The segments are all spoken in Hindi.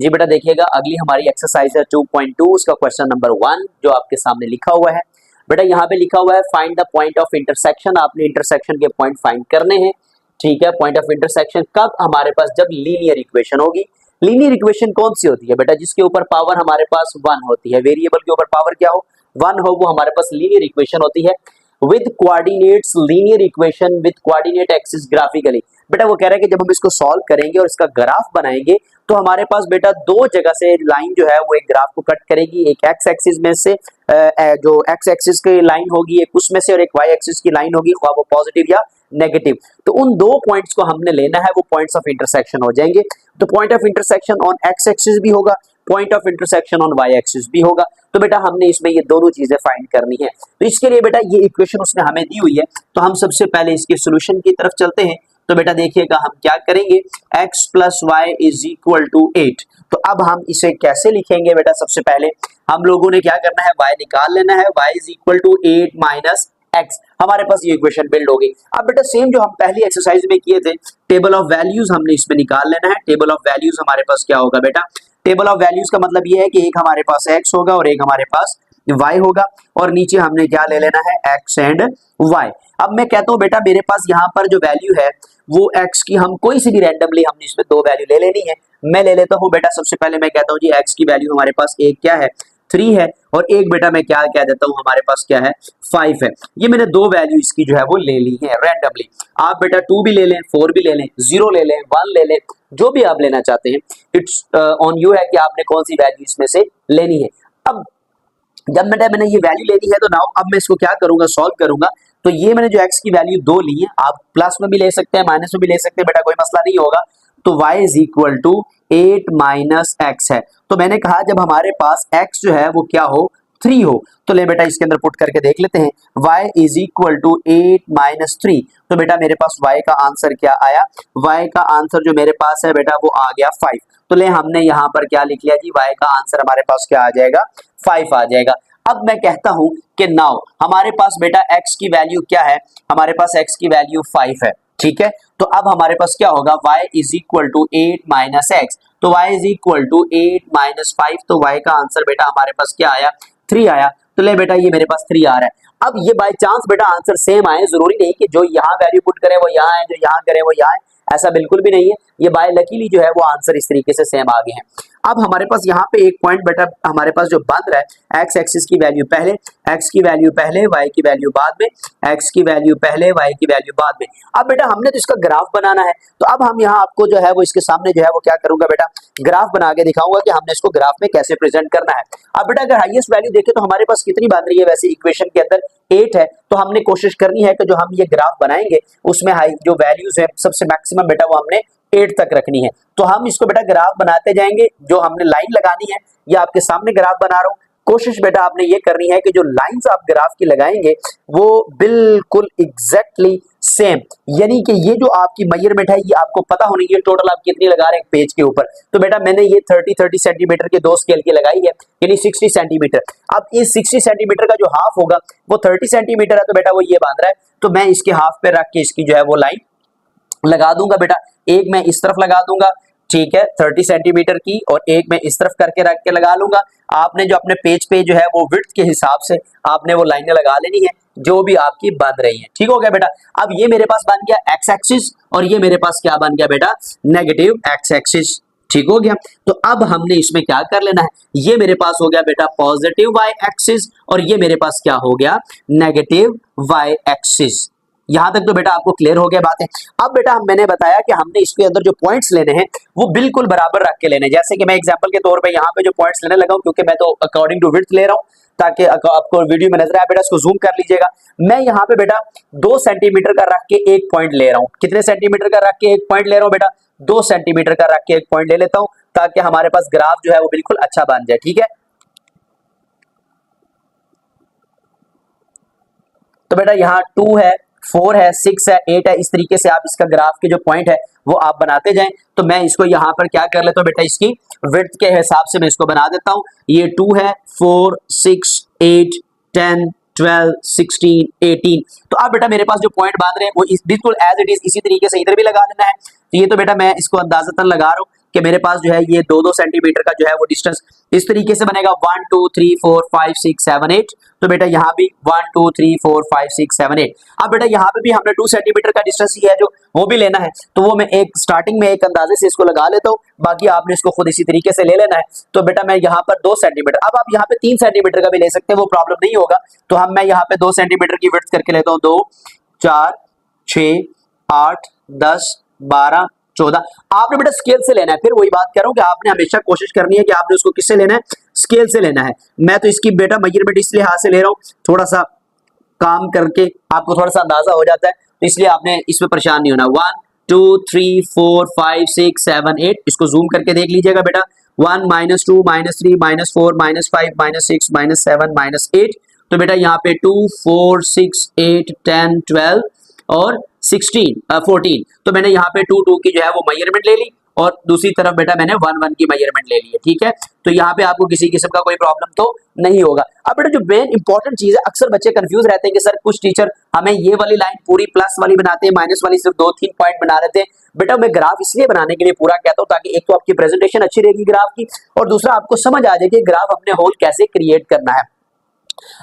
जी बेटा देखिएगा, अगली हमारी एक्सरसाइज है 2.2, उसका क्वेश्चन नंबर 1 जो आपके सामने लिखा हुआ है। बेटा यहाँ पे लिखा हुआ है find the point of intersection. आपने इंटरसेक्शन के पॉइंट फाइंड करने हैं। ठीक है, पॉइंट ऑफ इंटरसेक्शन कब हमारे पास, जब लीनियर इक्वेशन होगी। लीनियर इक्वेशन कौन सी होती है बेटा, जिसके ऊपर पावर हमारे पास 1 होती है, वेरिएबल के ऊपर पावर क्या हो 1 हो, वो हमारे पास लीनियर इक्वेशन होती है। With coordinates, linear equation with coordinate axis graphically. बेटा वो कह रहा है कि जब हम इसको सॉल्व करेंगे और इसका ग्राफ बनाएंगे तो हमारे पास बेटा दो जगह से लाइन जो है वो एक ग्राफ को कट करेगी। एक एक्स एक्सिस में से जो एक्स एक्सिस की लाइन होगी एक उसमें से, और एक वाई एक्सिस की लाइन होगी, ख्वाह वो पॉजिटिव या नेगेटिव। तो उन दो पॉइंट्स को हमने लेना है, वो पॉइंट्स ऑफ इंटरसेक्शन हो जाएंगे। तो point of intersection on X axis भी होगा, point of intersection on Y axis भी होगा। तो बेटा हमने इसमें ये दोनों चीजें फाइंड करनी है। तो इसके लिए बेटा ये इक्वेशन उसने हमें दी हुई है, तो हम सबसे पहले इसके सोल्यूशन की तरफ चलते हैं। तो बेटा देखिएगा हम क्या करेंगे, x plus Y is equal to 8। तो अब हम इसे कैसे लिखेंगे बेटा, सबसे पहले हम लोगों ने क्या करना है, y निकाल लेना है, y is equal to 8 minus x। हमारे पास ये इक्वेशन बिल्ड हो गई। अब बेटा सेम जो हम पहली एक्सरसाइज में किए थे, टेबल ऑफ वैल्यूज हमने इसमें निकाल लेना है। टेबल ऑफ वैल्यूज हमारे पास क्या होगा बेटा, टेबल ऑफ वैल्यूज का मतलब ये है कि एक हमारे पास x होगा और एक हमारे पास y होगा, और नीचे हमने क्या ले लेना है, x एंड y। अब मैं कहता हूं बेटा मेरे पास यहाँ पर जो वैल्यू है वो x की, हम कोई सी भी रैंडमली हमने इसमें दो वैल्यू ले लेनी है। मैं ले लेता हूँ बेटा, सबसे पहले मैं कहता हूँ जी x की वैल्यू हमारे पास एक क्या है 3 है, और एक बेटा मैं क्या कह देता हूँ हमारे पास क्या है 5 है। ये मैंने दो वैल्यू इसकी जो है वो ले ली है रैंडमली। आप बेटा 2 भी ले लें, 4 भी ले लें, 0 ले लें, 1 ले लें, जो भी आप लेना चाहते हैं, इट्स ऑन यू है कि आपने कौन सी वैल्यू इसमें से लेनी है। अब जब मैंने ये वैल्यू ले ली है तो नाउ अब मैं इसको क्या करूंगा, सॉल्व करूंगा। तो ये मैंने जो x की वैल्यू दो ली है, आप प्लस में भी ले सकते हैं माइनस में भी ले सकते हैं बेटा, कोई मसला नहीं होगा। तो y is equal to 8 minus X है। तो मैंने कहा जब हमारे पास x जो है वो क्या हो 3 हो, तो ले बेटा इसके अंदर पुट करके देख लेते हैं, y is equal to 8 minus 3। तो बेटा मेरे पास y का आंसर क्या आया, y का आंसर जो मेरे पास है बेटा वो आ गया 5। तो ले हमने यहाँ पर क्या लिख लिया जी, y का आंसर हमारे पास क्या आ जाएगा 5 आ जाएगा। अब मैं कहता हूं कि नाउ हमारे पास बेटा x की वैल्यू क्या है, हमारे पास x की वैल्यू 5 है, ठीक है। तो अब हमारे पास क्या होगा, y is equal to 8 minus X. तो y is equal to 8 minus 5। तो y का आंसर बेटा हमारे पास क्या आया 3 आया। तो ले बेटा ये मेरे पास 3 आ रहा है। अब ये बाय चांस बेटा आंसर सेम आए, जरूरी नहीं कि जो यहाँ वैल्यू पुट करे वो यहाँ है, जो यहाँ करे वो यहाँ है, ऐसा बिल्कुल भी नहीं है। ये बाय लकीली जो है वो आंसर इस तरीके से सेम आ गए हैं। अब हमारे पास यहाँ पे एक पॉइंट बेटा हमारे पास जो बन रहा है, एक्स एक्सिस की वैल्यू पहले, एक्स की वैल्यू पहले, वाई की वैल्यू बाद में, एक्स की वैल्यू पहले, वाई की वैल्यू बाद में। अब बेटा हमने तो इसका ग्राफ बनाना है, तो अब हम यहाँ आपको जो है वो इसके सामने जो है वो क्या करूंगा बेटा, ग्राफ बना के दिखाऊंगा कि हमने इसको ग्राफ में कैसे प्रेजेंट करना है। अब बेटा अगर हाईएस्ट वैल्यू देखें तो हमारे पास कितनी बन रही है, वैसे इक्वेशन के अंदर 8 है। तो हमने कोशिश करनी है कि जो हम ये ग्राफ बनाएंगे उसमें हाई जो वैल्यूज है सबसे मैक्सिमम बेटा वो हमने 8 तक रखनी है। तो हम इसको बेटा ग्राफ बनाते जाएंगे, जो हमने लाइन लगानी है ये आपके सामने ग्राफ बना रहा हूं। कोशिश बेटा आपने ये करनी है कि जो लाइंस आप ग्राफ की लगाएंगे वो बिल्कुल एग्जैक्टली सेम, यानी कि ये जो आपकी मेजरमेंट है ये आपको पता होनी चाहिए टोटल आप कितनी लगा रहे हैं पेज के ऊपर। तो बेटा मैंने ये 30 सेंटीमीटर के दो स्केल की लगाई है, यानी 60 सेंटीमीटर। अब इस 60 सेंटीमीटर का जो हाफ होगा वो 30 सेंटीमीटर है, तो बेटा वो ये बांध रहा है, तो मैं इसके हाफ पे रख के इसकी जो है वो लाइन लगा दूंगा बेटा। एक मैं इस तरफ लगा दूंगा, ठीक है 30 सेंटीमीटर की, और एक मैं इस तरफ करके रख के लगा लूंगा। आपने जो अपने पेज पे जो है वो विड्थ के हिसाब से आपने वो लाइनें लगा लेनी है जो भी आपकी बन रही है, ठीक हो गया बेटा। अब ये मेरे पास बन गया एक्स एक्सिस, और ये मेरे पास क्या बन गया बेटा, नेगेटिव एक्स एक्सिस, ठीक हो गया। तो अब हमने इसमें क्या कर लेना है, ये मेरे पास हो गया बेटा पॉजिटिव वाई एक्सिस, और ये मेरे पास क्या हो गया नेगेटिव वाई एक्सिस। यहां तक तो बेटा आपको क्लियर हो गया बात है। अब बेटा मैंने बताया कि हमने इसके अंदर जो पॉइंट्स लेने हैं वो बिल्कुल बराबर रख के लेने हैं। जैसे कि मैं एग्जांपल के तौर पे यहाँ पे जो पॉइंट्स लेने लगा हूं, क्योंकि मैं तो अकॉर्डिंग टू विड्थ ले रहा हूं ताकि आपको वीडियो में नजर आए, बेटा इसको जूम कर लीजिएगा। मैं यहाँ पे बेटा 2 सेंटीमीटर का रख के एक पॉइंट ले रहा हूँ। कितने सेंटीमीटर का रख के एक पॉइंट ले रहा हूँ बेटा, 2 सेंटीमीटर का रख के एक पॉइंट ले लेता हूँ, ताकि हमारे पास ग्राफ जो है वो बिल्कुल अच्छा बन जाए, ठीक है। तो बेटा यहाँ 2 है, 4 है, 6 है, 8 है, इस तरीके से आप इसका ग्राफ के जो पॉइंट है वो आप बनाते जाएं। तो मैं इसको यहाँ पर क्या कर लेता हूँ बेटा, इसकी विड्थ के हिसाब से मैं इसको बना देता हूँ। ये 2 है, 4, 6, 8, 10, 12, 16, 18। तो अब बेटा मेरे पास जो पॉइंट बांध रहे हैं वो बिल्कुल एज इट इज इसी तरीके से इधर भी लगा देना है। तो ये तो बेटा मैं इसको अंदाजतन लगा रहा हूँ। कि मेरे पास जो है ये 2-2 सेंटीमीटर का जो है वो डिस्टेंस इस तरीके से बनेगा 1 2 3 4 5 6 7 8। तो बेटा यहाँ भी 1 2 3 4 5 6 7 8। अब बेटा यहाँ पे भी हमने 2 सेंटीमीटर का डिस्टेंस ही है जो वो भी लेना है, तो वो मैं एक स्टार्टिंग में एक अंदाजे से इसको लगा लेता हूँ, बाकी आपने इसको खुद इसी तरीके से ले लेना है। तो बेटा मैं यहाँ पर 2 सेंटीमीटर, अब आप यहाँ पे 3 सेंटीमीटर का भी ले सकते हैं, वो प्रॉब्लम नहीं होगा। तो मैं यहाँ पे 2 सेंटीमीटर की विड्थ करके लेता हूँ, 2 4 6 8 10 12 14। आपने बेटा स्केल से लेना है, फिर वही बात कर रहा हूं कि आपने हमेशा कोशिश करनी है कि आपने उसको किससे लेना है, स्केल से लेना है। मैं तो इसकी बेटा मेजरमेंट इसलिए हाथ से ले रहा हूं, थोड़ा सा काम करके आपको थोड़ा सा अंदाजा हो जाता है, तो इसलिए आपने इसमें परेशान नहीं होना। 1 2 3 4 5 6 7 8, इसको जूम करके देख लीजिएगा बेटा। 1 -2 -3 -4 -5 -6 -7 -8। तो बेटा यहाँ पे 2 4 6 8 10 12 और 14। तो मैंने यहाँ पे 2 2 की जो है वो मेजरमेंट ले ली और दूसरी तरफ बेटा मैंने 1 1 की मेजरमेंट ले ली है, ठीक है। तो यहाँ पे आपको किसी किस्म का कोई प्रॉब्लम तो नहीं होगा। अब बेटा जो मेन इंपॉर्टेंट चीज है, अक्सर बच्चे कंफ्यूज रहते हैं कि सर कुछ टीचर हमें ये वाली लाइन पूरी प्लस वाली बनाते हैं, माइनस वाली सिर्फ 2-3 पॉइंट बना देते हैं। बेटा मैं ग्राफ इसलिए बनाने के लिए पूरा कहता हूँ ताकि एक तो आपकी प्रेजेंटेशन अच्छी रहेगी ग्राफ की, और दूसरा आपको समझ आ जाए कि ग्राफ अपने होल कैसे क्रिएट करना है।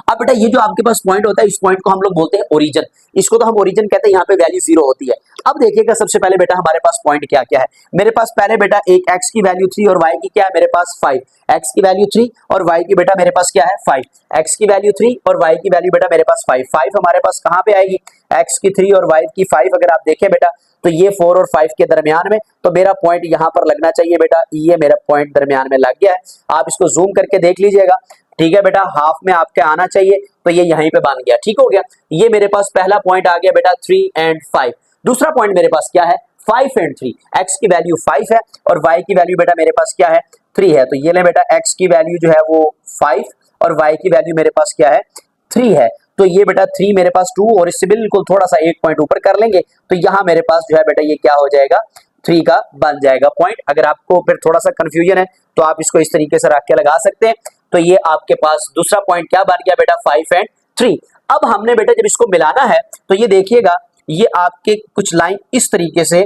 अब बेटा ये जो आपके पास पॉइंट होता है, इस पॉइंट को हम लोग बोलते हैं ओरिजिन, इसको तो हम ओरिजिन कहते हैं, यहाँ पे वैल्यू 0 होती है। अब देखिएगा सबसे पहले बेटा हमारे पास पॉइंट क्या क्या है। मेरे पास पहले बेटा एक x की वैल्यू 3 और y की क्या है मेरे पास 5, x की वैल्यू 3 और y की बेटा मेरे पास क्या है 5, x की वैल्यू 3 और y की वैल्यू बेटा मेरे पास 5 हमारे पास कहाँ पे आएगी, x की 3 और y की 5 अगर आप देखें बेटा तो ये 4 और 5 के दरमियान में, तो मेरा पॉइंट यहाँ पर लगना चाहिए बेटा, ये मेरा पॉइंट दरमियान में लग गया है। आप इसको जूम करके देख लीजिएगा, ठीक है बेटा, हाफ में आपके आना चाहिए, तो ये यहीं पे बन गया, ठीक हो गया। ये मेरे पास पहला पॉइंट आ गया बेटा 3 और 5। दूसरा पॉइंट मेरे पास क्या है 5 और 3, x की वैल्यू 5 है और y की वैल्यू बेटा मेरे पास क्या है 3 है। तो ये ले बेटा x की वैल्यू जो है वो 5 और y की वैल्यू मेरे पास क्या है 3 है। तो ये बेटा 3 मेरे पास 2 और इससे बिल्कुल थोड़ा सा एक पॉइंट ऊपर कर लेंगे, तो यहाँ मेरे पास जो है बेटा ये क्या हो जाएगा 3 का बन जाएगा पॉइंट। अगर आपको फिर थोड़ा सा कंफ्यूजन है तो आप इसको इस तरीके से रख के लगा सकते हैं। तो ये आपके पास दूसरा पॉइंट क्या बन गया बेटा 5 और 3। अब हमने बेटा जब इसको मिलाना है तो ये देखिएगा ये आपके कुछ लाइन इस तरीके से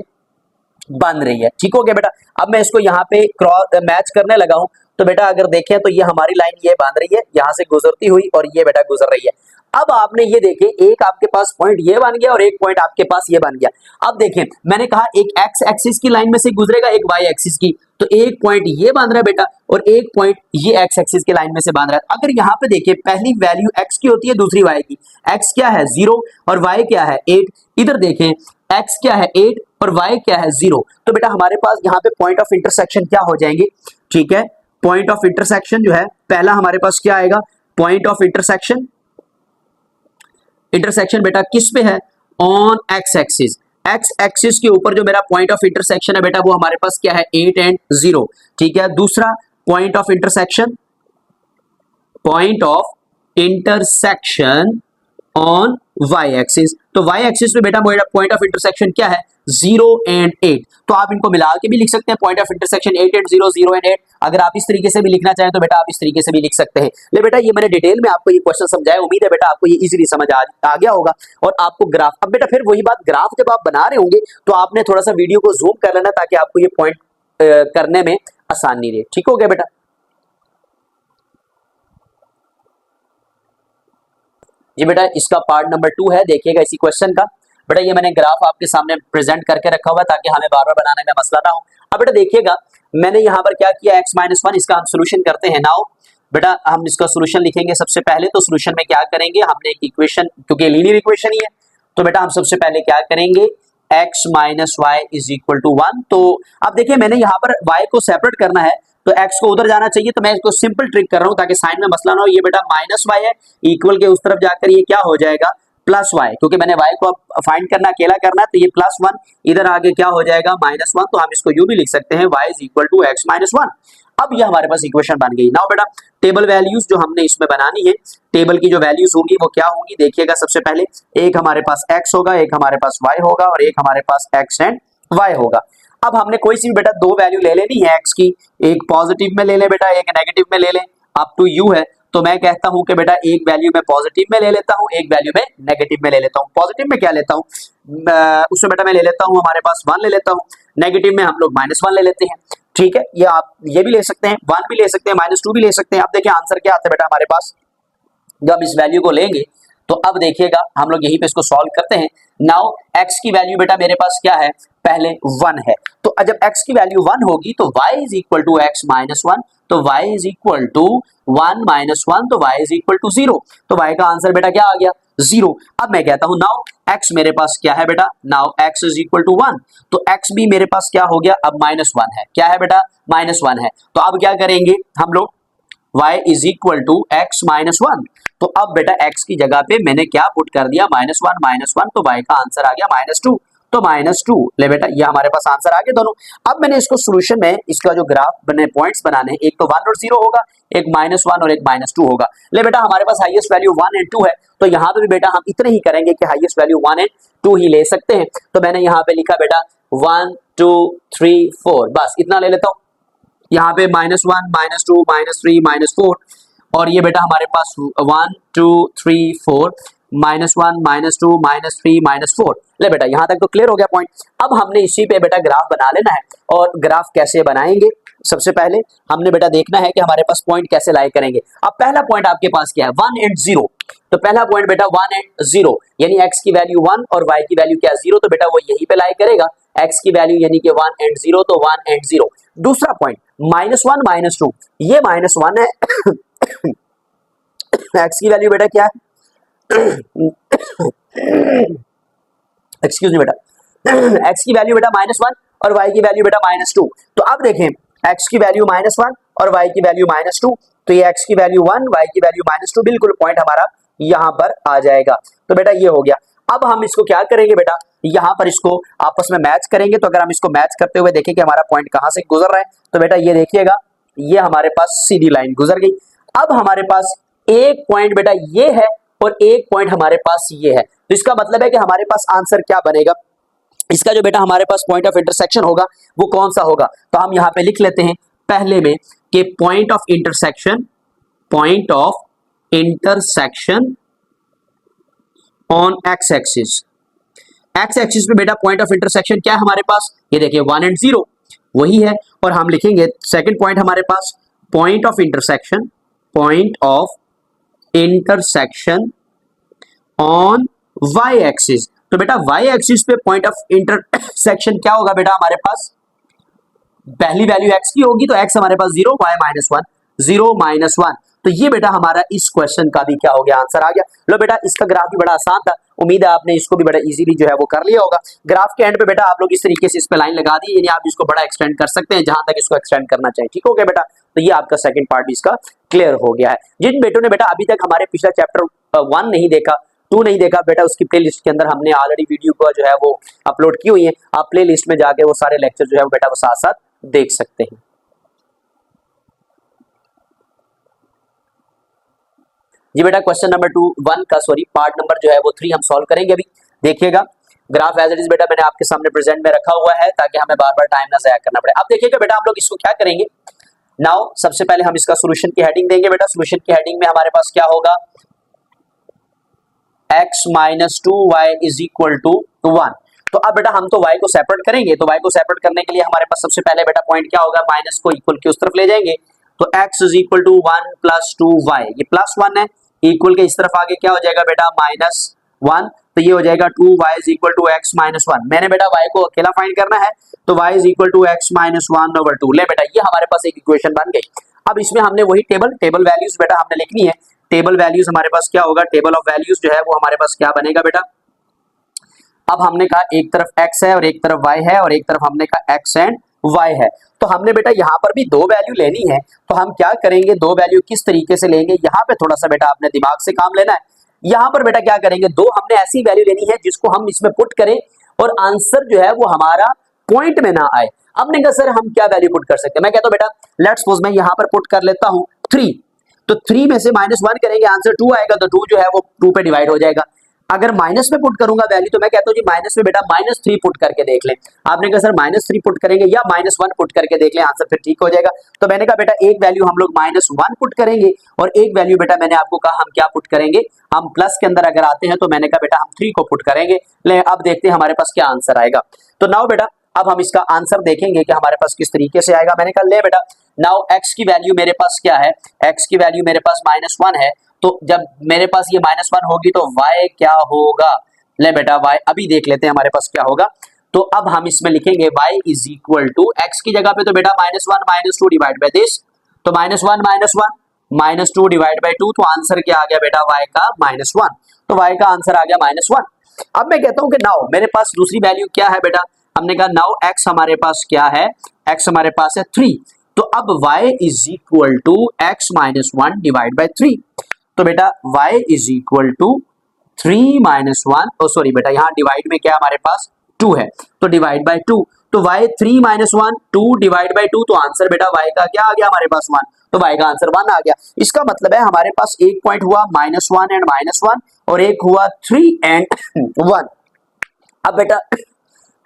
बन रही है, ठीक हो गया बेटा। अब मैं इसको यहाँ पे क्रॉस मैच करने लगा हूं, तो बेटा अगर देखें तो ये हमारी लाइन ये बन रही है यहाँ से गुजरती हुई और ये बेटा गुजर रही है। अब आपने ये देखे एक आपके पास पॉइंट ये बन गया और एक पॉइंट आपके पास ये बन गया। अब देखें मैंने कहा एक एक्स एक्सिस की लाइन में से गुजरेगा एक वाई एक्सिस की, तो एक पॉइंट ये बन रहा है बेटा और एक पॉइंट ये एक्स एक्सिस की लाइन में से बन रहा है। अगर यहाँ पे देखिए पहली वैल्यू एक्स की होती है दूसरी वाई की, एक्स क्या है 0 और वाई क्या है 8। इधर देखें एक्स क्या है 8 और वाई क्या है 0। तो बेटा हमारे पास यहाँ पे पॉइंट ऑफ इंटरसेक्शन क्या हो जाएंगे, ठीक है। पॉइंट ऑफ इंटरसेक्शन जो है पहला हमारे पास क्या आएगा, पॉइंट ऑफ इंटरसेक्शन, इंटरसेक्शन बेटा किस पे है on X axis, X axis के ऊपर जो मेरा पॉइंट ऑफ इंटरसेक्शन है बेटा वो हमारे पास क्या है 8 और 0, ठीक है। दूसरा point of intersection, point of intersection on Y axis, तो वाई एक्सिस पे बेटा पॉइंट ऑफ इंटरसेक्शन क्या है 0 और 8। तो आप इनको मिला के भी लिख सकते हैं पॉइंट ऑफ इंटरसेक्शन 8 और 0 0 और 8। अगर आप इस तरीके से भी लिखना चाहें तो बेटा आप इस तरीके से भी लिख सकते हैं। ले बेटा ये मैंने डिटेल में आपको ये क्वेश्चन समझाया, उम्मीद है बेटा आपको ये इजीली समझ आ गया होगा। और आपको ग्राफ, अब बेटा फिर वही बात, ग्राफ जब आप बना रहे होंगे तो आपने थोड़ा सा वीडियो को जूम कर लेना ताकि आपको ये पॉइंट करने में आसानी रहे, ठीक हो गया बेटा। ये बेटा इसका पार्ट नंबर 2 है, देखिएगा इसी क्वेश्चन का। बेटा ये मैंने ग्राफ आपके सामने प्रेजेंट करके रखा हुआ है ताकि हमें बार बार बनाने में मसला ना हो। अब बेटा देखिएगा मैंने यहाँ पर क्या किया x-1, इसका हम सोल्यूशन करते हैं। नाउ बेटा हम इसका सोल्यूशन लिखेंगे सबसे पहले, तो सोल्यूशन में क्या करेंगे, हमने एक इक्वेशन, क्योंकि लीनियर इक्वेशन ही है, तो बेटा हम सबसे पहले क्या करेंगे x - y = 1। तो अब देखिए मैंने यहाँ पर y को सेपरेट करना है तो x को उधर जाना चाहिए, तो मैं इसको सिंपल ट्रिक कर रहा हूं ताकि साइन में मसला ना हो। ये बेटा -y है, इक्वल के उस तरफ जाकर ये क्या हो जाएगा +y, क्योंकि मैंने y को अब फाइंड करना अकेला करना है, तो ये +1 इधर आगे क्या हो जाएगा -1। तो हम इसको यूं भी लिख सकते हैं y = x - 1। अब ये हमारे पास इक्वेशन बन गई। नाउ बेटा टेबल वैल्यूज जो हमने इसमें बनानी है, टेबल की जो वैल्यूज होंगी वो क्या होंगी, देखिएगा सबसे पहले एक हमारे पास x होगा, एक हमारे पास y होगा और एक हमारे पास x एंड y होगा। अब हमने कोई सी भी बेटा दो वैल्यू ले लेनी है x की, एक पॉजिटिव में ले लें बेटा, एक नेगेटिव में ले लें, अप टू यू है। तो मैं कहता हूं कि बेटा एक वैल्यू में पॉजिटिव में ले लेता हूं, एक वैल्यू में नेगेटिव में ले लेता हूं। पॉजिटिव में क्या लेता हूं उसमें बेटा मैं ले लेता हूं हमारे पास 1 ले लेता हूं, नेगेटिव में हम लोग -1 ले लेते हैं। ठीक है, ये आप ये भी ले सकते हैं, 1 भी ले सकते हैं, -2 भी ले सकते हैं। अब देखिए आंसर क्या आता है बेटा हमारे पास, जब हम इस वैल्यू को लेंगे तो अब देखिएगा हम लोग यहीं पे इसको सॉल्व करते हैं। नाउ x की वैल्यू बेटा मेरे पास क्या है, पहले 1 है, तो जब x की वैल्यू 1 होगी तो y is equal to x minus 1, तो y is equal to 1 minus 1, तो y इज इक्वल टू 0, तो y का आंसर बेटा क्या आ गया, 0। अब मैं कहता हूं नाउ x मेरे पास क्या है बेटा, now x is equal to 1, तो x भी मेरे पास क्या हो गया, अब -1 है, क्या है बेटा, -1 है। तो अब क्या करेंगे हम लोग, y is equal to x minus 1, तो अब बेटा x की जगह पे मैंने क्या पुट कर दिया, -1, तो y का आंसर आ गया -2, तो -2 ले बेटा, ये हमारे पास आंसर आ गए दोनों। अब मैंने इसको सोल्यूशन में इसका जो ग्राफ बने पॉइंट्स बनाने हैं, एक तो 1 और 0 होगा, एक -1 और एक -2 होगा। ले बेटा हमारे पास हाईएस्ट वैल्यू 1 एंड 2 है, तो यहाँ पे भी बेटा हम इतने ही करेंगे कि हाईएस्ट वैल्यू 1 एंड 2 ही ले सकते हैं। तो मैंने यहाँ पे लिखा बेटा 1 2 3 4, बस इतना ले लेता हूँ। यहाँ पे -1 -2 -3 -4, और ये बेटा हमारे पास 1 2 3 4, -1 -2 -3 -4। ले बेटा यहाँ तक तो क्लियर हो गया पॉइंट। अब हमने इसी पे बेटा ग्राफ बना लेना है, और ग्राफ कैसे बनाएंगे, सबसे पहले हमने बेटा देखना है कि हमारे पास पॉइंट कैसे लाई करेंगे। अब पहला पॉइंट आपके पास क्या है, 1 एंड 0, तो पहला पॉइंट बेटा 1 एंड 0, यानी x की वैल्यू 1 और y की वैल्यू क्या 0, तो बेटा वो यहीं पे लाई करेगा, x की वैल्यू यानी कि 1 एंड 0, तो 1 एंड 0। दूसरा पॉइंट -1 -2, ये -1 है x की वैल्यू बेटा क्या है एक्सक्यूज मी बेटा x की वैल्यू बेटा -1 और y की वैल्यू बेटा -2। तो अब देखें x की वैल्यू -1 और y की वैल्यू -2, तो ये x की वैल्यू 1 y की वैल्यू -2, बिल्कुल पॉइंट हमारा यहाँ पर आ जाएगा। तो बेटा ये हो गया। अब हम इसको क्या करेंगे बेटा, यहाँ पर इसको आपस में मैच करेंगे। तो अगर हम इसको मैच करते हुए देखें कि हमारा पॉइंट कहाँ से गुजर रहा है, तो बेटा ये देखिएगा, ये हमारे पास सीधी लाइन गुजर गई। अब हमारे पास एक पॉइंट बेटा ये है और एक पॉइंट हमारे पास ये है, तो इसका मतलब है कि हमारे पास आंसर क्या बनेगा, इसका जो बेटा हमारे पास पॉइंट ऑफ इंटरसेक्शन होगा वो कौन सा होगा। तो हम यहाँ पे लिख लेते हैं पहले में कि point of intersection on X axis. X axis पे बेटा पॉइंट ऑफ इंटरसेक्शन क्या है हमारे पास, ये देखिए 1 एंड 0 वही है, और हम लिखेंगे सेकंड पॉइंट हमारे पास point of intersection on Y axis. तो बेटा वाई एक्सिस पे पॉइंट ऑफ इंटरसेक्शन क्या होगा बेटा हमारे पास, पहली वैल्यू x की होगी, तो x हमारे पास 0 y -1 0 -1, तो ये बेटा हमारा इस क्वेश्चन का भी क्या हो गया, आंसर आ गया। लो बेटा इसका ग्राफ भी बड़ा आसान था, उम्मीद है आपने इसको भी बड़ा इजीली जो है वो कर लिया होगा। ग्राफ के एंड पे बेटा आप लोग इस तरीके से इस पे लाइन लगा दी, यानी आप इसको बड़ा एक्सटेंड कर सकते हैं जहां तक इसको एक्सटेंड करना चाहिए। ठीक हो गया बेटा, तो ये आपका सेकंड पार्ट भी इसका क्लियर हो गया है। जिन बेटों ने बेटा अभी तक हमारे पिछला चैप्टर 1 नहीं देखा, 2 नहीं देखा, बेटा उसकी प्लेलिस्ट के अंदर हमने ऑलरेडी वीडियो को जो है वो अपलोड की हुई है, आप प्लेलिस्ट में जाके वो सारे लेक्चर जो है वो बेटा वो साथ साथ देख सकते हैं। जी बेटा क्वेश्चन नंबर 1 का पार्ट नंबर जो है वो 3 हम सॉल्व करेंगे अभी। देखिएगा ग्राफ एज इट इज बेटा मैंने आपके सामने प्रेजेंट में रखा हुआ है ताकि हमें बार बार टाइम ना जाया करना पड़े। अब देखिएगा बेटा हम लोग इसको क्या करेंगे, नाउ सबसे पहले हम इसका सोल्यूशन की हेडिंग देंगे। बेटा सोल्यूशन की हेडिंग में हमारे पास क्या होगा, x - 2y = 1। तो अब बेटा हम तो y को सेपरेट करेंगे, तो y को सेपरेट करने के लिए हमारे पास सबसे पहले बेटा पॉइंट क्या होगा, माइनस को इक्वल की उस तरफ ले जाएंगे, तो x = 1 + 2y, ये +1 है, इक्वल के इस तरफ आगे क्या हो जाएगा बेटा -1, तो ये हो जाएगा 2y = x - 1। मैंने बेटा y को अकेला फाइंड करना है, तो y = x - 1/2। ले बेटा ये हमारे पास एक इक्वेशन बन गई। अब इसमें हमने वही टेबल वैल्यूज बेटा हमने लिखनी है। टेबल वैल्यूज हमारे पास क्या होगा, टेबल ऑफ वैल्यूज जो है वो हमारे पास क्या बनेगा बेटा, अब हमने कहा एक तरफ x है और एक तरफ y है, और एक तरफ हमने कहा x एंड y है, तो हमने बेटा यहाँ पर भी 2 वैल्यू लेनी है। तो हम क्या करेंगे, 2 वैल्यू किस तरीके से लेंगे, यहाँ पे थोड़ा सा बेटा अपने दिमाग से काम लेना है। यहाँ पर बेटा क्या करेंगे, 2 हमने ऐसी वैल्यू लेनी है जिसको हम इसमें पुट करें और आंसर जो है वो हमारा पॉइंट में ना आए। अब नहीं कहा सर हम क्या वैल्यू पुट कर सकते हैं, मैं कहता हूँ बेटा लेट्स सपोज मैं यहाँ पर पुट कर लेता हूँ 3, तो 3 में से -1 करेंगे, आंसर 2 आएगा, तो 2 जो है वो 2 पे डिवाइड हो जाएगा। अगर माइनस में पुट करूंगा वैल्यू, तो मैं कहता हूं जी माइनस में बेटा -3 पुट करके देख लें। आपने कहा सर -3 पुट करेंगे या -1 पुट करके देख लें, आंसर फिर ठीक हो जाएगा। तो मैंने कहा बेटा एक वैल्यू हम लोग -1 पुट करेंगे और एक वैल्यू बेटा मैंने आपको कहा हम क्या पुट करेंगे, हम प्लस के अंदर अगर आते हैं तो मैंने कहा बेटा हम 3 को पुट करेंगे। ले अब देखते हैं हमारे पास क्या आंसर आएगा। तो नाउ बेटा अब हम इसका आंसर देखेंगे कि हमारे पास किस तरीके से आएगा। मैंने कहा ले बेटा नाउ x की वैल्यू मेरे पास क्या है, x की वैल्यू मेरे पास -1 है, तो जब मेरे पास ये -1 होगी तो y क्या होगा। ले बेटा y अभी देख लेते हैं हमारे पास क्या होगा। तो अब हम इसमें लिखेंगे y is equal to x की जगह पे तो बेटा -1 -2 डिवाइड बाय दिस, तो -1 -2 डिवाइड बाय 2, तो आंसर क्या आ गया बेटा y का -1, तो y का आंसर आ गया -1। अब मैं कहता हूं कि नाउ मेरे पास दूसरी वैल्यू क्या है बेटा, हमने कहा नाउ x हमारे पास क्या है, x हमारे पास है 3, तो अब y is equal to x -1 divide by 3, तो बेटा y is equal to 3 -1, oh sorry बेटा यहाँ डिवाइड में क्या हमारे पास 2 है, तो डिवाइड बाय 2, तो y 3 -1 2 डिवाइड बाय 2, तो आंसर बेटा y का क्या आ गया हमारे पास 1, तो y का आंसर 1 आ गया। इसका मतलब है हमारे पास एक पॉइंट हुआ -1 एंड -1 और एक हुआ 3 एंड 1। अब बेटा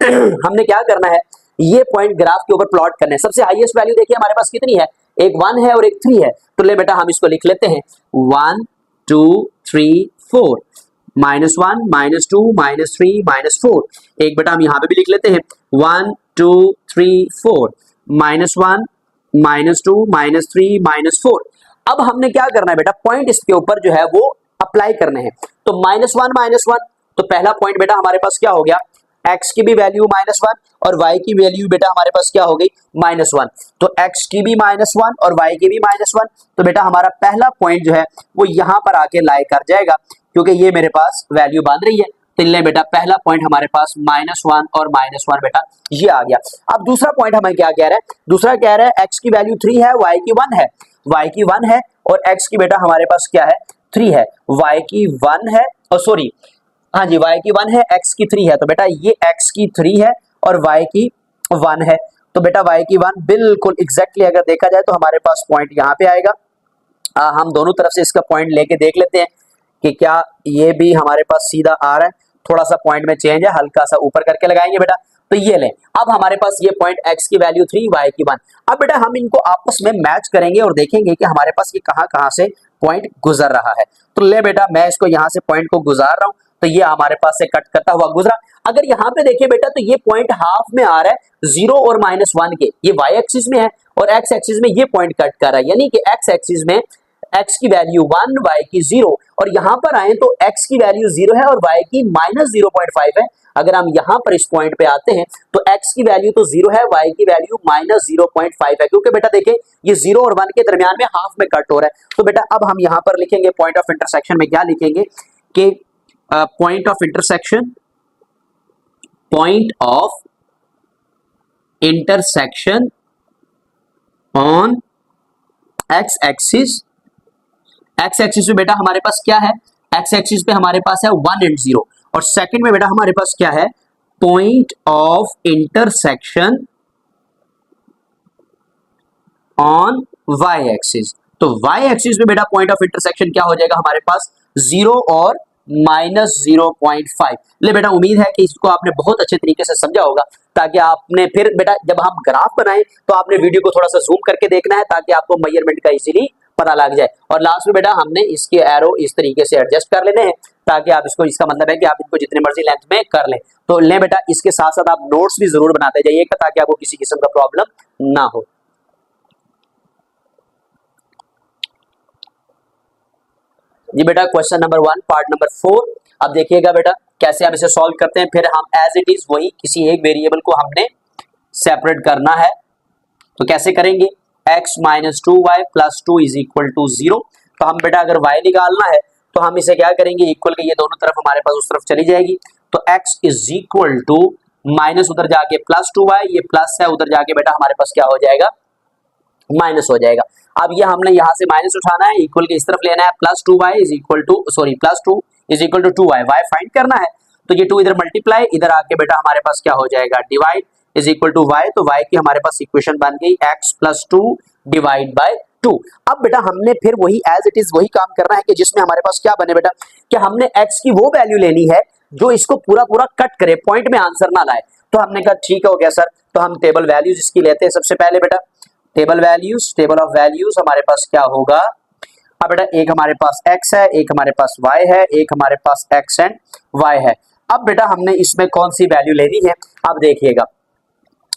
हमने क्या करना है, ये पॉइंट ग्राफ के ऊपर प्लॉट करना है। सबसे हाईएस्ट वैल्यू देखिए हमारे पास कितनी है, एक 1 है और एक 3 है, तो ले बेटा हम इसको लिख लेते हैं 1 2 3 4 -1 -2 -3 -4, एक बेटा हम यहाँ पे भी लिख लेते हैं 1 2 3 4 -1 -2 -3 -4। अब हमने क्या करना है बेटा, पॉइंट इसके ऊपर जो है वो अप्लाई करने हैं, तो -1 तो पहला पॉइंट बेटा हमारे पास क्या हो गया, x की भी वैल्यू -1 और y की वैल्यू बेटा हमारे पास क्या हो गई -1, तो x की भी -1 और y की भी -1, तो बेटा हमारा पहला पॉइंट जो है वो यहाँ पर आके लाई कर जाएगा, क्योंकि ये मेरे पास वैल्यू बांध रही है। तो ले बेटा पहला पॉइंट हमारे पास -1 और -1 बेटा ये आ गया। अब दूसरा पॉइंट हमें क्या कह रहा है, दूसरा कह रहा है x की वैल्यू 3 है, y की 1 है, y की 1 है और x की बेटा हमारे पास क्या है 3 है, y की 1 है और सॉरी हाँ जी y की 1 है, x की 3 है, तो बेटा ये x की 3 है और y की 1 है, तो बेटा y की 1 बिल्कुल एग्जैक्टली अगर देखा जाए तो हमारे पास पॉइंट यहाँ पे आएगा। हम दोनों तरफ से इसका पॉइंट लेके देख लेते हैं कि क्या ये भी हमारे पास सीधा आ रहा है, थोड़ा सा पॉइंट में चेंज है, हल्का सा ऊपर करके लगाएंगे बेटा, तो ये ले अब हमारे पास ये पॉइंट x की वैल्यू 3 y की 1। अब बेटा हम इनको आपस में मैच करेंगे और देखेंगे कि हमारे पास ये कहाँ से पॉइंट गुजर रहा है। तो ले बेटा मैं इसको यहाँ से पॉइंट को गुजार रहा हूँ, तो ये हमारे पास से कट करता हुआ गुजरा। अगर यहाँ पे देखिए बेटा तो ये पॉइंट हाफ में आ रहा है 0 और -1 के, ये y एक्सिस में है और x एक्सिस में ये पॉइंट कट कर रहा है, यानी कि x एक्सिस में x की वैल्यू 1 y की 0 और यहाँ पर आए तो x की वैल्यू 0 है और y की -0.5 है। अगर हम यहाँ पर इस पॉइंट पे आते हैं तो x की वैल्यू तो 0 है, y की वैल्यू -0.5 है, क्योंकि बेटा देखिए ये 0 और 1 के दरमियान में हाफ में कट हो रहा है। तो बेटा अब हम यहाँ पर लिखेंगे पॉइंट ऑफ इंटरसेक्शन में क्या लिखेंगे कि point of intersection on x axis. x axis में बेटा हमारे पास क्या है, x एक्सिस पे हमारे पास है 1 एंड 0 और सेकंड में बेटा हमारे पास क्या है point of intersection on y axis. तो y एक्सिस में बेटा पॉइंट ऑफ इंटरसेक्शन क्या हो जाएगा हमारे पास 0 और -0.5। ले बेटा उम्मीद है कि इसको आपने बहुत अच्छे तरीके से समझा होगा, ताकि आपने फिर बेटा जब हम ग्राफ बनाएं तो आपने वीडियो को थोड़ा सा जूम करके देखना है ताकि आपको मेजरमेंट का इजीली पता लग जाए। और लास्ट में बेटा हमने इसके एरो इस तरीके से एडजस्ट कर लेने हैं ताकि आप इसको, इसका मतलब है कि आप इनको जितने मर्जी लेंथ में कर लें। तो ले बेटा इसके साथ साथ आप नोट्स भी जरूर बनाते जाइएगा ताकि आपको किसी किस्म का प्रॉब्लम ना हो। जी बेटा क्वेश्चन नंबर 1 पार्ट नंबर 4। अब देखिएगा बेटा कैसे हम इसे सॉल्व करते हैं, फिर हम एज इट इज वही किसी एक वेरिएबल को हमने सेपरेट करना है। तो कैसे करेंगे, x - 2y + 2 = 0। तो हम बेटा अगर y निकालना है तो हम इसे क्या करेंगे, इक्वल के ये दोनों तरफ हमारे पास उस तरफ चली जाएगी, तो x = माइनस उधर जाके +2y, ये प्लस है उधर जाके बेटा हमारे पास क्या हो जाएगा माइनस हो जाएगा। अब ये हमने यहाँ से माइनस उठाना है, इक्वल के इस तरफ लेना है, +2y = 2y, y फाइंड करना है, तो ये 2 इधर मल्टीप्लाई, इधर आके बेटा हमारे पास क्या हो जाएगा डिवाइड =y, तो y की हमारे पास इक्वेशन बन गई x + 2 / 2। अब बेटा हमने फिर वही एज इट इज वही काम करना है कि जिसमें हमारे पास क्या बने बेटा, कि हमने x की वो वैल्यू लेनी है जो इसको पूरा पूरा कट करे, पॉइंट में आंसर ना लाए। तो हमने कहा ठीक हो गया सर, तो हम टेबल वैल्यूज इसकी लेते हैं। सबसे पहले बेटा टेबल ऑफ वैल्यूज हमारे पास क्या होगा, अब बेटा एक हमारे पास x है, एक हमारे पास y है, एक हमारे पास x एंड y है। अब बेटा हमने इसमें कौन सी वैल्यू लेनी है, अब देखिएगा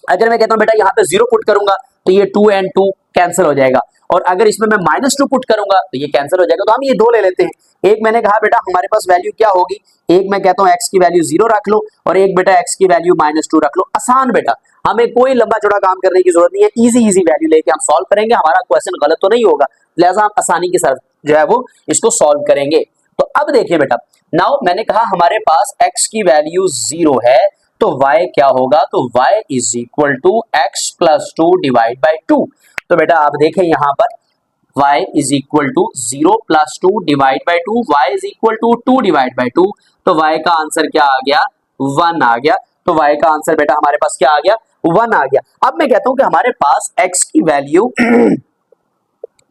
अगर मैं कहता हूं बेटा यहाँ पे 0 पुट करूंगा तो ये 2 and 2 कैंसिल हो जाएगा, और अगर इसमें मैं -2 पुट करूंगा तो ये कैंसिल हो जाएगा। तो हम ये 2 ले लेते हैं। एक मैंने कहा बेटा हमारे पास वैल्यू क्या होगी, एक मैं कहता हूं x की वैल्यू 0 रख लो और एक बेटा x की वैल्यू -2 रख लो। आसान बेटा, हमें कोई लंबा चौड़ा काम करने की जरूरत नहीं है, इजी इजी वैल्यू लेके हम सॉल्व करेंगे, हमारा क्वेश्चन गलत तो नहीं होगा, लिहाजा हम आसानी के साथ जो है वो इसको सॉल्व करेंगे। तो अब देखिए बेटा, नाउ मैंने कहा हमारे पास x की वैल्यू 0 है तो y क्या होगा, तो y is equal to x plus 2 divide by 2। तो बेटा आप देखें यहां पर y is equal to 0 plus 2 divide by 2, y is equal to 2 divide by 2, तो y का आंसर क्या आ गया, 1 आ गया। तो y का आंसर बेटा हमारे पास क्या आ गया, 1 आ गया। अब मैं कहता हूं कि हमारे पास x की वैल्यू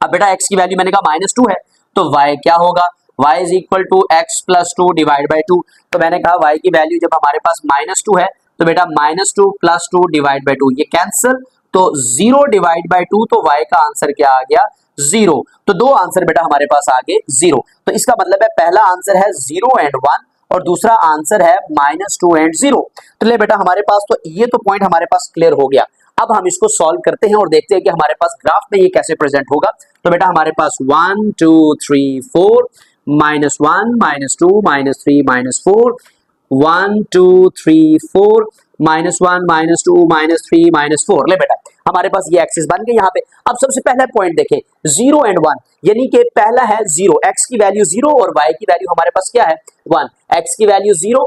अब बेटा x की वैल्यू मैंने कहा -2 है, तो y क्या होगा, y is equal to x plus 2 divide by 2। तो मैंने कहा y की वैल्यू जब हमारे पास -2 है तो बेटा -2 प्लस 2 डिवाइड बाई 2 ये कैंसिल, तो 0 डिवाइड बाई 2, तो y का आंसर क्या आ गया, 0। तो दो आंसर बेटा हमारे पास आ गए 0। तो इसका मतलब है पहला आंसर है 0 and 1 और दूसरा आंसर है -2 and 0। तो ले बेटा हमारे पास तो ये तो पॉइंट हमारे पास क्लियर हो गया। अब हम इसको सॉल्व करते हैं और देखते हैं कि हमारे पास ग्राफ में ये कैसे प्रेजेंट होगा। तो बेटा हमारे पास 1 2 3 4 -1 -2 -3 -4 1 2 3 4 -1 -2 -3 -4। ले बेटा हमारे पास ये एक्सिस बन गए यहाँ पे। अब सबसे पहला पॉइंट देखें 0 and 1, यानी कि पहला है 0, x की वैल्यू 0 और y की वैल्यू हमारे पास क्या है 1, x की वैल्यू 0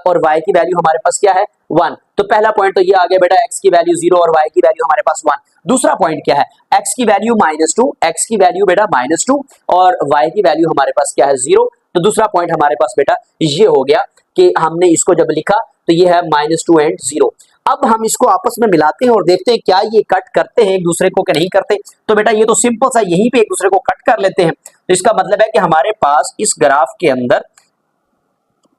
और y की वैल्यू हमारे पास क्या है 1। तो पहला पॉइंट तो ये आ गया बेटा, x की वैल्यू 0 और y की वैल्यू हमारे पास 1। दूसरा पॉइंट क्या है, x की वैल्यू -2, x की वैल्यू बेटा -2 और y की वैल्यू हमारे पास क्या है 0। तो दूसरा पॉइंट हमारे पास बेटा ये हो गया कि हमने इसको जब लिखा तो ये है -2 and 0। अब हम इसको आपस में मिलाते हैं और देखते हैं क्या ये कट करते हैं एक दूसरे को कि नहीं करते। तो बेटा ये तो सिंपल सा यहीं पे एक दूसरे को कट कर लेते हैं। तो इसका मतलब है कि हमारे पास इस ग्राफ के अंदर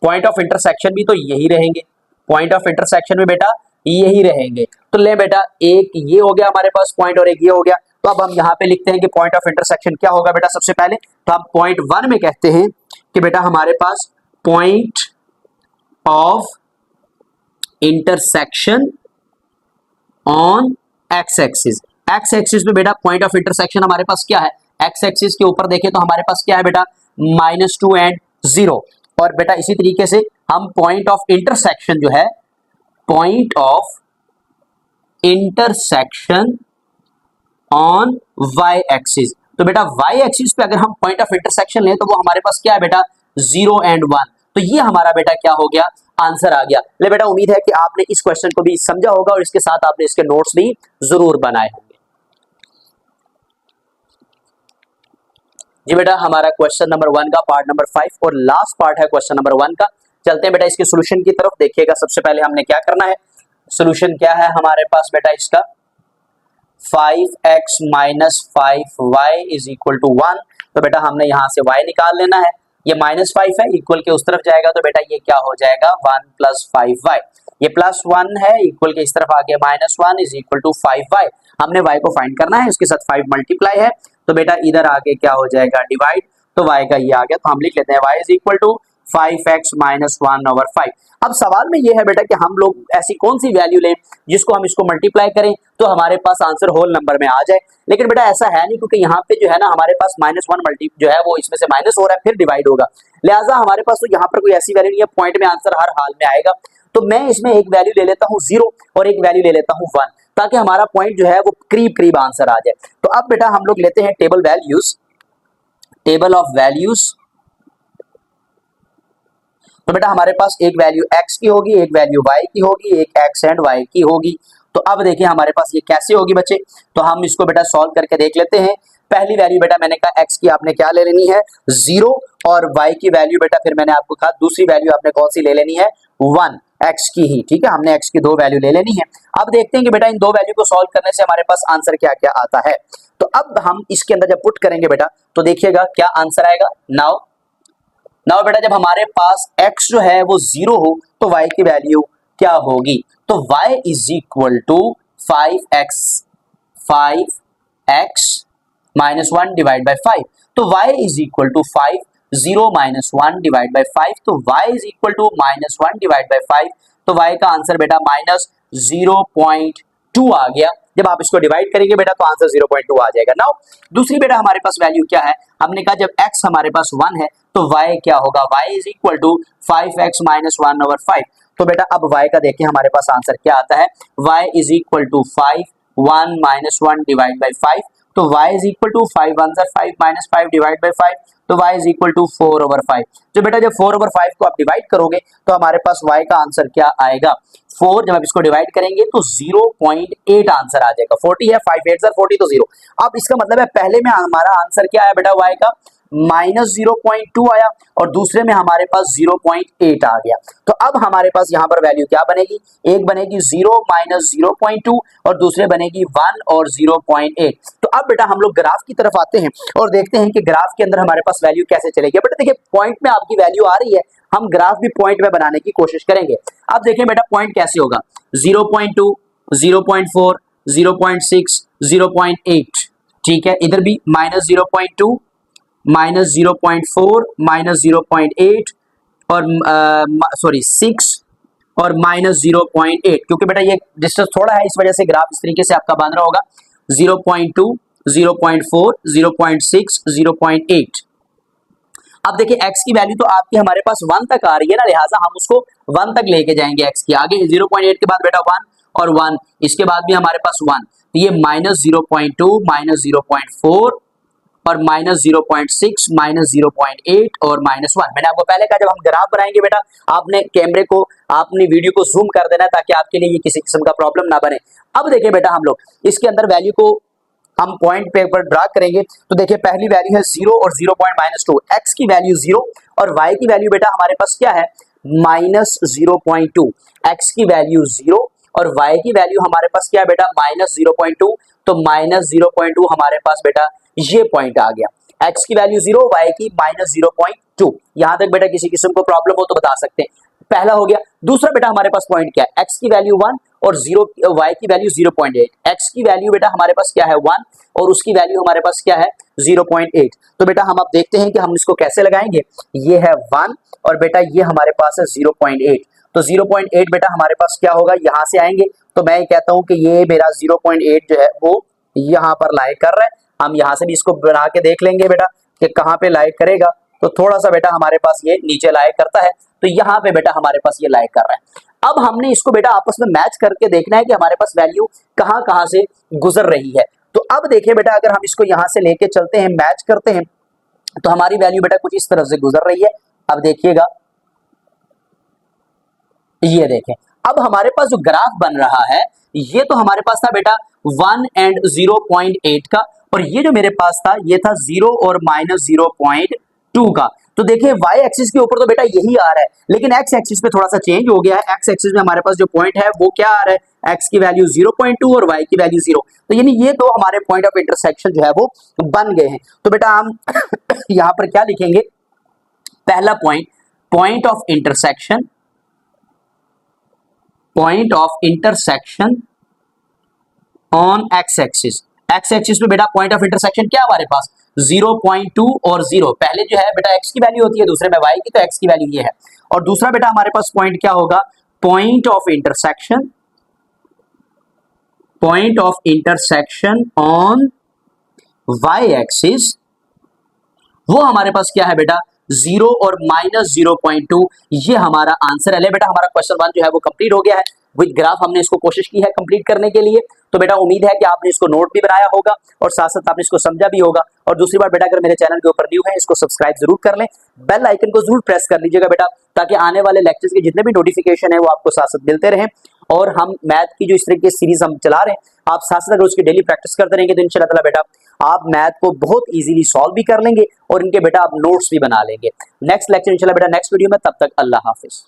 पॉइंट ऑफ इंटरसेक्शन भी तो यही रहेंगे, पॉइंट ऑफ इंटरसेक्शन में बेटा यही रहेंगे। तो ले बेटा एक ये हो गया हमारे पास पॉइंट और एक ये हो गया। तो अब हम यहाँ पे लिखते हैं कि पॉइंट ऑफ इंटरसेक्शन क्या होगा बेटा। सबसे पहले तो हम पॉइंट 1 में कहते हैं कि बेटा हमारे पास point of intersection on X axis. X axis पे बेटा पॉइंट ऑफ इंटरसेक्शन हमारे पास क्या है, एक्स एक्सिस के ऊपर देखें तो हमारे पास क्या है बेटा -2 and 0। और बेटा इसी तरीके से हम पॉइंट ऑफ इंटरसेक्शन जो है, point of intersection on Y axis, तो बेटा वाई एक्सिस पे अगर हम पॉइंट ऑफ इंटरसेक्शन लें तो वो हमारे पास क्या है बेटा 0 and 1। तो ये हमारा बेटा क्या हो गया, आंसर आ गया। ले बेटा उम्मीद है कि आपने इस क्वेश्चन को भी समझा होगा और इसके साथ आपने इसके नोट्स भी जरूर बनाए होंगे। जी बेटा हमारा क्वेश्चन नंबर 1 का पार्ट नंबर 5 और लास्ट पार्ट है क्वेश्चन नंबर 1 का। चलते हैं बेटा इसके सॉल्यूशन की तरफ। देखिएगा सबसे पहले हमने क्या करना है, सॉल्यूशन क्या है हमारे पास बेटा इसका 5x - 5y is equal to 1। तो बेटा हमने यहां से y निकाल लेना है, ये -5 है, इक्वल के उस तरफ जाएगा तो बेटा ये क्या हो जाएगा 1 + 5y। ये +1 है, इक्वल के इस तरफ आ गया -1 इज इक्वल टू 5y। हमने y को फाइंड करना है, उसके साथ 5 मल्टीप्लाई है तो बेटा इधर आगे क्या हो जाएगा डिवाइड, तो y का ये आ गया। तो हम लिख लेते हैं y is equal to 5x - 1/5। अब सवाल में ये है बेटा कि हम लोग ऐसी कौन सी वैल्यू लें जिसको हम इसको मल्टीप्लाई करें तो हमारे पास आंसर होल नंबर में आ जाए। लेकिन बेटा ऐसा है नहीं, क्योंकि यहाँ पे जो है ना हमारे पास -1 मल्टी जो है वो इसमें से माइनस हो रहा है फिर डिवाइड होगा, लिहाजा हमारे पास तो यहाँ पर कोई ऐसी वैल्यू नहीं है, पॉइंट में आंसर हर हाल में आएगा। तो मैं इसमें एक वैल्यू ले लेता हूँ 0 और एक वैल्यू ले लेता हूँ 1, ताकि हमारा पॉइंट जो है वो करीब करीब आंसर आ जाए। तो अब बेटा हम लोग लेते हैं table values, table of values. तो बेटा हमारे पास एक वैल्यू x की होगी, एक वैल्यू y की होगी, एक x एंड y की होगी। तो अब देखिए हमारे पास ये कैसे होगी बच्चे, तो हम इसको बेटा सॉल्व करके देख लेते हैं। पहली वैल्यू बेटा मैंने कहा x की आपने क्या ले लेनी है 0 और y की वैल्यू बेटा फिर मैंने आपको कहा दूसरी वैल्यू आपने कौन सी ले लेनी है 1, x की ही, ठीक है, हमने x की दो वैल्यू ले लेनी है। अब देखते हैं कि बेटा इन दो वैल्यू को सॉल्व करने से हमारे पास आंसर क्या क्या आता है। तो अब हम इसके अंदर जब पुट करेंगे बेटा तो देखिएगा क्या आंसर आएगा। नाउ बेटा जब हमारे पास x जो है वो 0 हो तो y की वैल्यू क्या होगी, तो y is equal to 5x - 1 divide by 5। तो y is equal to 5 0 - 1 divide by 5, तो y is equal to -1 divide by 5। तो y का आंसर बेटा -0.5 2 आ गया। जब आप इसको डिवाइड करेंगे बेटा तो आंसर 0.2 आ जाएगा। नाउ दूसरी बेटा हमारे पास वैल्यू क्या है, हमने कहा जब x हमारे पास 1 है तो y क्या होगा, y is equal to 5x minus 1/5। तो बेटा अब y का देखिए हमारे पास आंसर क्या आता है, y is equal to 5 1 minus 1 divide by 5। तो y is equal to 5 1 5 minus 5 divide by 5, तो y इज इक्वल टू 4/5। जो बेटा जब 4/5 को आप डिवाइड करोगे तो हमारे पास y का आंसर क्या आएगा, 4 जब आप इसको डिवाइड करेंगे तो 0.8 आंसर आ जाएगा। 40 है, 5 8 40 तो 0। अब इसका मतलब है पहले में हमारा आंसर क्या आया बेटा y का, माइनस 0.2 आया और दूसरे में हमारे पास 0.8 आ गया। तो अब हमारे पास यहाँ पर वैल्यू क्या बनेगी, एक बनेगी 0 माइनस 0.2 और दूसरे बनेगी 1 और 0.8। तो अब बेटा हम लोग ग्राफ की तरफ आते हैं और देखते हैं कि ग्राफ के अंदर हमारे पास वैल्यू कैसे चलेगी। बेटा देखिए पॉइंट में आपकी वैल्यू आ रही है, हम ग्राफ भी पॉइंट में बनाने की कोशिश करेंगे। अब देखिए बेटा पॉइंट कैसे होगा, 0.2 0.4 0.6 0.8, ठीक है। इधर भी माइनस 0.2 माइनस 0.4 माइनस 0.8 और सॉरी 6 और माइनस 0.8, क्योंकि बेटा ये डिस्टेंस थोड़ा है इस वजह से ग्राफ इस तरीके से आपका बन रहा होगा 0.2 0.4 0.6 0.8। अब देखिए x की वैल्यू तो आपकी हमारे पास 1 तक आ रही है ना, लिहाजा हम उसको 1 तक लेके जाएंगे। x की आगे 0.8 के बाद बेटा 1 और 1, इसके बाद भी हमारे पास 1, तो ये माइनस 0.2 माइनस 0.4 और माइनस 0.6 माइनस 0.8 और माइनस 1। मैंने आपको पहले कहा जब हम ग्राफ बनाएंगे बेटा आपने कैमरे को आपने वीडियो को जूम कर देना ताकि आपके लिए ये किसी किस्म का प्रॉब्लम ना बने। अब देखिए बेटा हम लोग इसके अंदर वैल्यू को हम पॉइंट पे पर ड्रा करेंगे तो देखिए पहली वैल्यू है 0 और 0.-2, x की वैल्यू 0 और y की वैल्यू बेटा हमारे पास क्या है माइनस 0.2। x की वैल्यू 0 और y की वैल्यू हमारे पास क्या है बेटा माइनस 0.2, तो माइनस 0.2 हमारे पास बेटा ये पॉइंट आ गया। x की वैल्यू 0 y की माइनस 0.2। यहां तक बेटा किसी किस्म को प्रॉब्लम हो तो बता सकते हैं, पहला हो गया। दूसरा बेटा हमारे पास पॉइंट क्या है, x की वैल्यू 1 और 0 y की वैल्यू 0.8। x की वैल्यू बेटा हमारे पास क्या है 1 और उसकी वैल्यू हमारे पास क्या है 0.8। तो बेटा हम अब देखते हैं कि हम इसको कैसे लगाएंगे, ये है 1 और बेटा ये हमारे पास है 0.8। तो 0.8 बेटा हमारे पास क्या होगा, यहां से आएंगे तो मैं कहता हूं कि ये मेरा 0.8 जो है वो यहां पर लाई कर रहा है। हम यहां से भी इसको बना के देख लेंगे बेटा कि कहां पे लाई करेगा, तो थोड़ा सा बेटा हमारे पास ये नीचे लाई करता है, तो यहाँ पे बेटा हमारे पास ये लाई कर रहा है। अब हमने इसको बेटा आपस में मैच करके देखना है कि हमारे पास वैल्यू कहां कहां से गुजर रही है। तो अब देखिए बेटा अगर हम इसको यहां से लेके चलते हैं मैच करते हैं तो हमारी वैल्यू बेटा कुछ इस तरह से गुजर रही है। अब देखिएगा ये देखें, अब हमारे पास जो ग्राफ बन रहा है ये तो हमारे पास था बेटा 1 एंड 0.8 का और ये जो मेरे पास था ये था 0 और माइनस 0.2 का। तो देखिए y एक्सिस के ऊपर तो बेटा यही आ रहा है, लेकिन x एक्सिस पे थोड़ा सा चेंज हो गया है। x एक्सिस में हमारे पास जो पॉइंट है वो क्या आ रहा है, x की वैल्यू 0.2 और y की वैल्यू 0। तो यानी ये दो हमारे पॉइंट ऑफ इंटरसेक्शन जो है वो बन गए हैं। तो बेटा हम यहाँ पर क्या लिखेंगे, पहला point point of intersection, point of intersection on x axis. x axis पे बेटा पॉइंट ऑफ इंटरसेक्शन क्या हमारे पास 0.2 और 0। पहले जो है बेटा x की वैल्यू होती है, दूसरे में y की, तो x की वैल्यू ये है। और दूसरा बेटा हमारे पास पॉइंट क्या होगा, point of intersection, point of intersection on y axis, वो हमारे पास क्या है बेटा 0 और माइनस 0.2। ये हमारा आंसर है। ले बेटा हमारा क्वेश्चन 1 जो है वो कंप्लीट हो गया है विद ग्राफ। हमने इसको कोशिश की है कंप्लीट करने के लिए। तो बेटा उम्मीद है कि आपने इसको नोट भी बनाया होगा और साथ साथ आपने इसको समझा भी होगा। और दूसरी बात बेटा अगर मेरे चैनल के ऊपर न्यू है इसको सब्सक्राइब जरूर कर लें, बेल आइकन को जरूर प्रेस कर लीजिएगा बेटा, ताकि आने वाले लेक्चर्स के जितने भी नोटिफिकेशन है वो आपको साथ साथ मिलते रहें। और हम मैथ की जो इस तरह की सीरीज हम चला रहे हैं आप साथ साथ अगर उसकी डेली प्रैक्टिस करते रहेंगे तो इंशाल्लाह ताला बेटा आप मैथ को बहुत इजीली सॉल्व भी कर लेंगे और इनके बेटा आप नोट्स भी बना लेंगे। नेक्स्ट लेक्चर इंशाल्लाह बेटा नेक्स्ट वीडियो में, तब तक अल्लाह हाफिज।